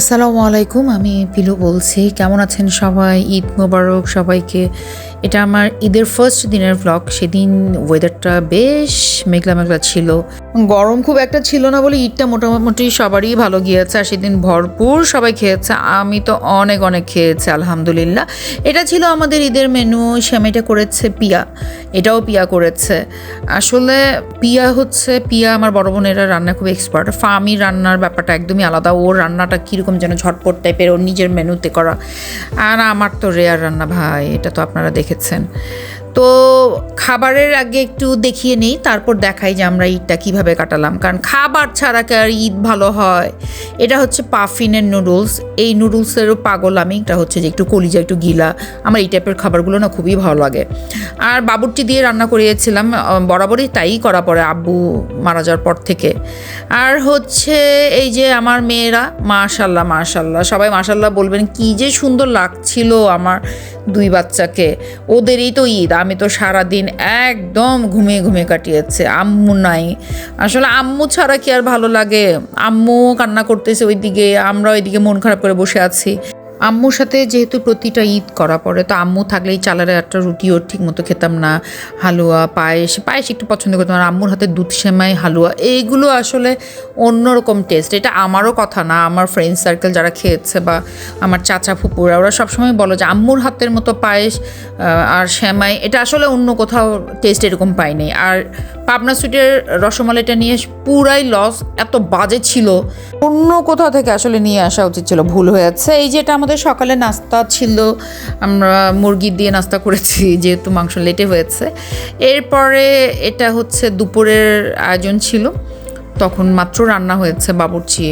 আসসালামু আলাইকুম, আমি পিলু বলছি। কেমন আছেন সবাই? ঈদ মোবারক সবাইকে। এটা আমার ঈদের ফার্স্ট দিনের ব্লগ। সেদিন ওয়েদারটা বেশ মেঘলা মেঘলা ছিল, গরম খুব একটা ছিল না বলে ঈদটা মোটামুটি সবারই ভালো গিয়েছে। আর সেদিন ভরপুর সবাই খেয়েছে, আমি তো অনেক অনেক খেয়েছি আলহামদুলিল্লাহ। এটা ছিল আমাদের ঈদের মেনু। সেমাইটা করেছে পিয়া, এটাও পিয়া করেছে। আসলে পিয়া আমার বড় বোনেরা রান্না খুব এক্সপার্ট। ফার্মি রান্নার ব্যাপারটা একদমই আলাদা। ওর রান্নাটা কীরকম যেন ঝটপট টাইপের, ওর নিজের মেনুতে করা। আর আমার তো রেয়ার রান্না ভাই, এটা তো আপনারা দেখেছেন। তো খাবারের আগে একটু দেখিয়ে নেই, তারপর দেখাই যে আমরা ঈদটা কীভাবে কাটালাম। কারণ খাবার ছাড়া কি আর ঈদ ভালো হয়? এটা হচ্ছে পাফিনের নুডলস। এই নুডলসেরও পাগল আমি। এটা হচ্ছে যে একটু কলিজা, একটু গিলা। আমার এই টাইপের খাবারগুলো না খুবই ভালো লাগে। আর বাবুর্চি দিয়ে রান্না করিয়েছিলাম, বরাবরই তাই করা পড়ে আব্বু মারা যাওয়ার পর থেকে। আর হচ্ছে এই যে আমার মেয়েরা, মাশাল্লাহ মাশাল্লাহ, সবাই মাশাল্লাহ বলবেন। কি যে সুন্দর লাগছিল আমার দুই বাচ্চাকে। ওদেরই তো ঈদ, আমি তো সারাদিন একদম ঘুমিয়ে ঘুমিয়ে কাটিয়েছে। আম্মু নাই, আসলে আম্মু ছাড়া কি আর ভালো লাগে? আম্মু কান্না করতেছে ওইদিকে, আমরা ওইদিকে মন খারাপ করে বসে আছি। আম্মুর সাথে যেহেতু প্রতিটা ঈদ করা পড়ে, তো আম্মু থাকলেই চালের একটা রুটিও ঠিক মতো খেতাম না। হালুয়া, পায়েস একটু পছন্দ করতাম। আর আম্মুর হাতে দুধ সেমাই, হালুয়া, এইগুলো আসলে অন্যরকম টেস্ট। এটা আমারও কথা না, আমার ফ্রেন্ড সার্কেল যারা খেয়েছে বা আমার চাচা ফুপুরা, ওরা সবসময় বলো যে আম্মুর হাতের মতো পায়েস আর সেমাই এটা আসলে অন্য কোথাও টেস্ট এরকম পাইনি। আর পাবনা সুইটের রসমালাইটা নিয়ে পুরাই লস, এত বাজে ছিল। অন্য কোথাও থেকে আসলে নিয়ে আসা উচিত ছিল, ভুল হয়েছে। এই যেটা আমাদের সকালে নাস্তা ছিল, আমরা মুরগি দিয়ে নাস্তা করেছি যেহেতু মাংস লেটে হয়েছে। এরপরে এটা হচ্ছে দুপুরের আয়োজন ছিল, তখন মাত্র রান্না হয়েছে, বাবুর্চি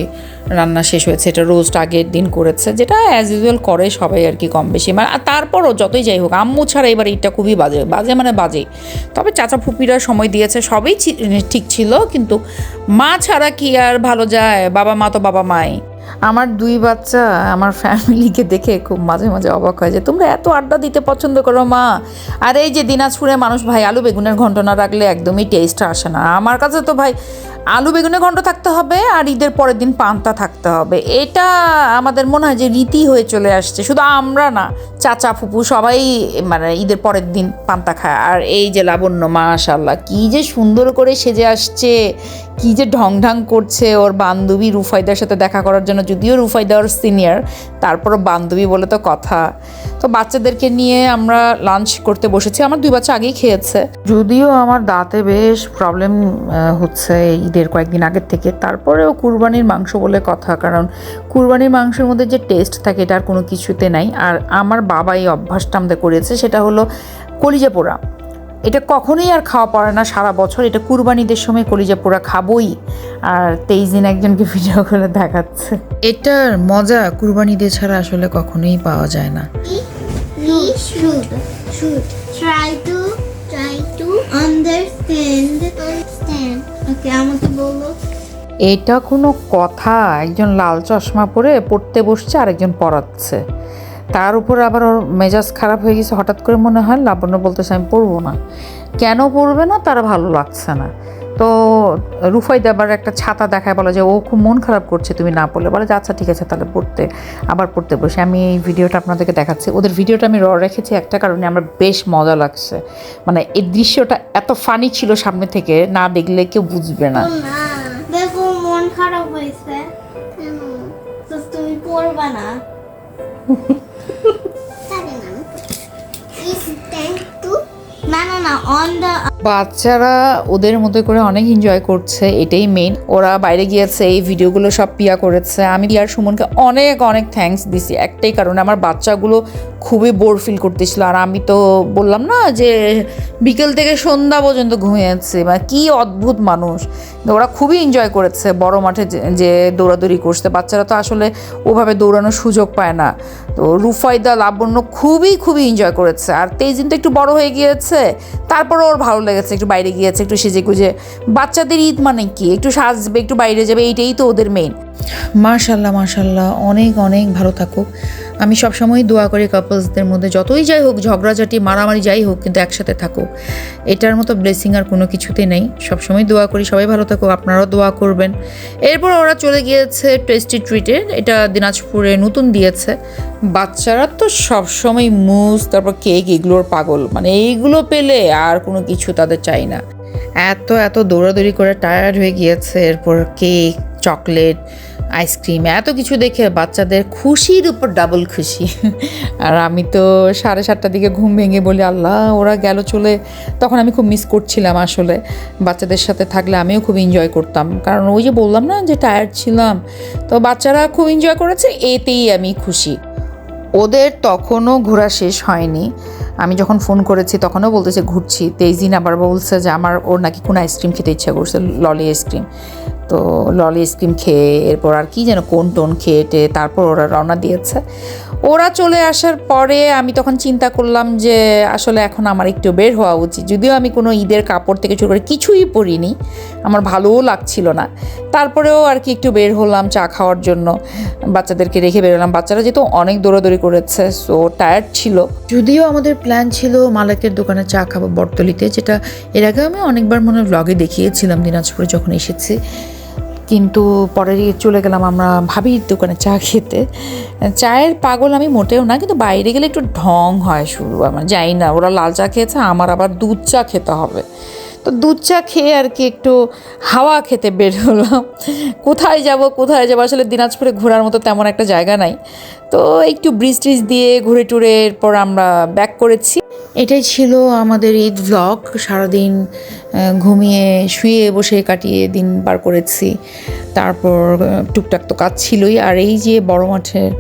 রান্না শেষ হয়েছে। এটা রোস্ট আগের দিন করেছে, যেটা অ্যাজ ইউজুয়াল করে সবাই আর কি, কম বেশি। মানে তারপরও যতই যাই হোক, আম্মু ছাড়া এবার এটা খুবই বাজে। তবে চাচা ফুপিরা সময় দিয়েছে, সবই ঠিক ছিল। কিন্তু মা ছাড়া কি আর ভালো যায়? বাবা মা তো বাবা মাই। আমার দুই বাচ্চা আমার ফ্যামিলিকে দেখে খুব মাঝে মাঝে অবাক হয় যে তোমরা এত আড্ডা দিতে পছন্দ করো মা। আর এই যে দিনাজপুরে মানুষ ভাই আলু বেগুনের ঘন্ট না রাখলে একদমই টেস্ট আসে না। আমার কাছে তো ভাই আলু বেগুনের ঘন্ট থাকতে হবে আর ঈদের পরের দিন পান্তা থাকতে হবে। এটা আমাদের মনে হয় যে রীতি হয়ে চলে আসছে। শুধু আমরা না, চাচা ফুপু সবাই মানে ঈদের পরের দিন পান্তা খায়। আর এই যে লাবণ্য, মাশাল্লাহ কি যে সুন্দর করে সেজে আসছে, কি যে ঢং করছে ওর বান্ধবী রুফাইদার সাথে দেখা করার জন্য। যদিও রুফাইদা ওর সিনিয়র, তারপরও বান্ধবী বলে তো কথা। তো বাচ্চাদেরকে নিয়ে আমরা লাঞ্চ করতে বসেছি। আমার দুই বাচ্চা আগেই খেয়েছে। যদিও আমার দাঁতে বেশ প্রবলেম হচ্ছে ঈদের কয়েকদিন আগের থেকে, তারপরেও কুরবানির মাংস বলে কথা। কারণ কুরবানির মাংসের মধ্যে যে টেস্ট থাকে এটা আর কোনো কিছুতে নাই। আর আমার বাবা এই অভ্যাসটা আমাদের করেছে, সেটা হলো কলিজা পোড়া। এটা কখনোই আর খাওয়া পড়ে না সারা বছর, এটা কুরবানিদের সময় কলিজা পোড়া খাবোই। আর 23 দিন একজনকে ভিডিও করে দেখাচ্ছে। এটার মজা কুরবানিদের ছাড়া আসলে কখনোই পাওয়া যায় না। Try to understand. Okay, আমাকে বলো। এটা কোনো কথা? একজন লাল চশমা পরে পড়তে বসছে, আরেকজন পড়াচ্ছে। তার উপর আবার ওর মেজাজ খারাপ হয়ে গেছে। হঠাৎ করে মনে হয় লাবণ্য বলতেছে আমি পড়বো না। কেন পড়বে না? তারা ভালো লাগছে না। তো রুফাইদা আবার একটা ছাতা দেখায়, বলে যে ও খুব মন খারাপ করছে তুমি না পড়লে। বলে যে আচ্ছা ঠিক আছে, তাহলে পড়তে বসে। আমি এই ভিডিওটা আপনাদেরকে দেখাচ্ছি। ওদের ভিডিওটা আমি রেখেছি একটা কারণে, আমার বেশ মজা লাগছে। মানে এই দৃশ্যটা এত ফানি ছিল, সামনে থেকে না দেখলে কেউ বুঝবে না। দেখো মন খারাপ হয়েছে, তো তুমি পড়বা না। বাচ্চারা ওদের মতো করে অনেক এনজয় করছে, এটাই মেইন। ওরা বাইরে গিয়েছে, এই ভিডিওগুলো সব পিয়া করেছে। আমি পিয়ার সুমনকে অনেক অনেক থ্যাঙ্কস দিছি একটাই কারণে, আমার বাচ্চাগুলো খুবই বোর ফিল করতেছিল। আর আমি তো বললাম না যে বিকেল থেকে সন্ধ্যা পর্যন্ত ঘুমিয়েছে, মানে কি অদ্ভুত মানুষ। ওরা খুবই এনজয় করেছে বড় মাঠে যে দৌড়াদৌড়ি করছে। বাচ্চারা তো আসলে ওভাবে দৌড়ানোর সুযোগ পায় না। তো রুফাইদা, লাবণ্য খুবই এনজয় করেছে। আর 23 দিন তো একটু বড় হয়ে গিয়েছে, তারপরে ওর ভালো লেগেছে, একটু বাইরে গিয়েছে, একটু সেজে গুজে। বাচ্চাদের ঈদ মানে কি, একটু সাজবে, একটু বাইরে যাবে, এইটাই তো ওদের মেইন। মাশাল্লাহ মাশাল্লাহ, অনেক অনেক ভালো থাকুক। আমি সবসময় দোয়া করি কাপলসদের মধ্যে যতই যাই হোক, ঝগড়াঝাটি মারামারি যাই হোক, কিন্তু একসাথে থাকুক। এটার মতো ব্লেসিং আর কোনো কিছুতে নেই। সবসময় দোয়া করি সবাই ভালো থাকুক, আপনারাও দোয়া করবেন। এরপর ওরা চলে গিয়েছে টেস্টি ট্রিটে, এটা দিনাজপুরে নতুন দিয়েছে। বাচ্চারা তো সবসময় মুজ, তারপর কেক, এগুলোর পাগল, মানে এইগুলো পেলে আর কোনো কিছু তাদের চাই না। এত এত দৌড়াদৌড়ি করে টায়ার্ড হয়ে গিয়েছে। এরপর কেক, চকলেট, আইসক্রিম, এত কিছু দেখে বাচ্চাদের খুশির উপর ডাবল খুশি। আর আমি তো 7:30টার দিকে ঘুম ভেঙে বলি আল্লাহ ওরা গেল চলে। তখন আমি খুব মিস করছিলাম আসলে। বাচ্চাদের সাথে থাকলে আমিও খুব এনজয় করতাম, কারণ ওই যে বললাম না যে টায়ার্ড ছিলাম। তো বাচ্চারা খুব এনজয় করেছে, এতেই আমি খুশি। ওদের তখনও ঘোরা শেষ হয়নি। আমি যখন ফোন করেছি তখনও বলতেছে ঘুরছি। তেইজিন আবার বলছে যে ওর নাকি কোনো আইসক্রিম খেতে ইচ্ছা করছে, ললি আইসক্রিম। তো ললি আইসক্রিম খেয়ে এরপর আর কি যেন কোন টোন খেয়ে তারপর ওরা রওনা দিয়েছে। ওরা চলে আসার পরে আমি তখন চিন্তা করলাম যে আসলে এখন আমার একটু বের হওয়া উচিত। যদিও আমি কোনো ঈদের কাপড় থেকে শুরু করে কিছুই পরিনি, আমার ভালোও লাগছিল না। তারপরেও আর কি একটু বের হলাম চা খাওয়ার জন্য, বাচ্চাদেরকে রেখে বেরোলাম। বাচ্চারা যেহেতু অনেক দৌড়াদৌড়ি করেছে, সো টায়ার্ড ছিল। যদিও আমাদের প্ল্যান ছিল মালাকের দোকানে চা খাবো বটতলিতে, যেটা এর আগে আমি অনেকবার মনে ব্লগে দেখিয়েছিলাম দিনাজপুরে যখন এসেছি। কিন্তু পরে চলে গেলাম আমরা ভাবির দোকানে চা খেতে। চায়ের পাগল আমি মোটেও না, কিন্তু বাইরে গেলে একটু ঢং হয় শুরু। আমার যাই না, ওরা লাল চা খেয়েছে, আমার আবার দুধ চা খেতে হবে। তো দুধ চা খেয়ে আর কি একটু হাওয়া খেতে বের হলাম। কোথায় যাব আসলে দিনাজপুরে ঘোরার মতো তেমন একটা জায়গা নাই। তো একটু ব্রিজ ট্রিজ দিয়ে ঘুরে টুরে এরপর আমরা ব্যাক করেছি। এটাই ছিল আমাদের ঈদ ভ্লগ। সারাদিন ঘুমিয়ে শুয়ে বসে কাটিয়ে দিন পার করেছি। তারপর টুকটাক তো কাজ ছিলই। আর এই যে বড় মাঠের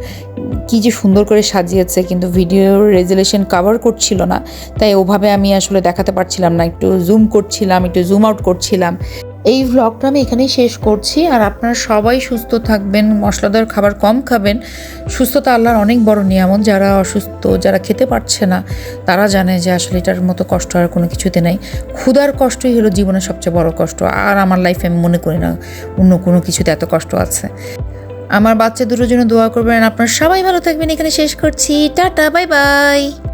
কী যে সুন্দর করে সাজিয়েছে, কিন্তু ভিডিওর রেজুলেশন কভার করছিল না, তাই ওভাবে আমি আসলে দেখাতে পারছিলাম না। একটু জুম করছিলাম, একটু জুম আউট করছিলাম। এই ভ্লগটা আমি এখানেই শেষ করছি। আর আপনারা সবাই সুস্থ থাকবেন, মশলাদার খাবার কম খাবেন। সুস্থতা আল্লাহর অনেক বড় নিয়ামত। যারা অসুস্থ, যারা খেতে পারছে না, তারা জানে যে আসলে এটার মতো কষ্ট আর কোনো কিছুতে নেই। ক্ষুধার কষ্টই হলো জীবনের সবচেয়ে বড় কষ্ট। আর আমার লাইফে আমি মনে করি না অন্য কোনো কিছুতে এত কষ্ট আছে। আমার বাচ্চা দুটোর জন্য দোয়া করবেন। আপনারা সবাই ভালো থাকবেন। এখানে শেষ করছি। Tata, bye bye.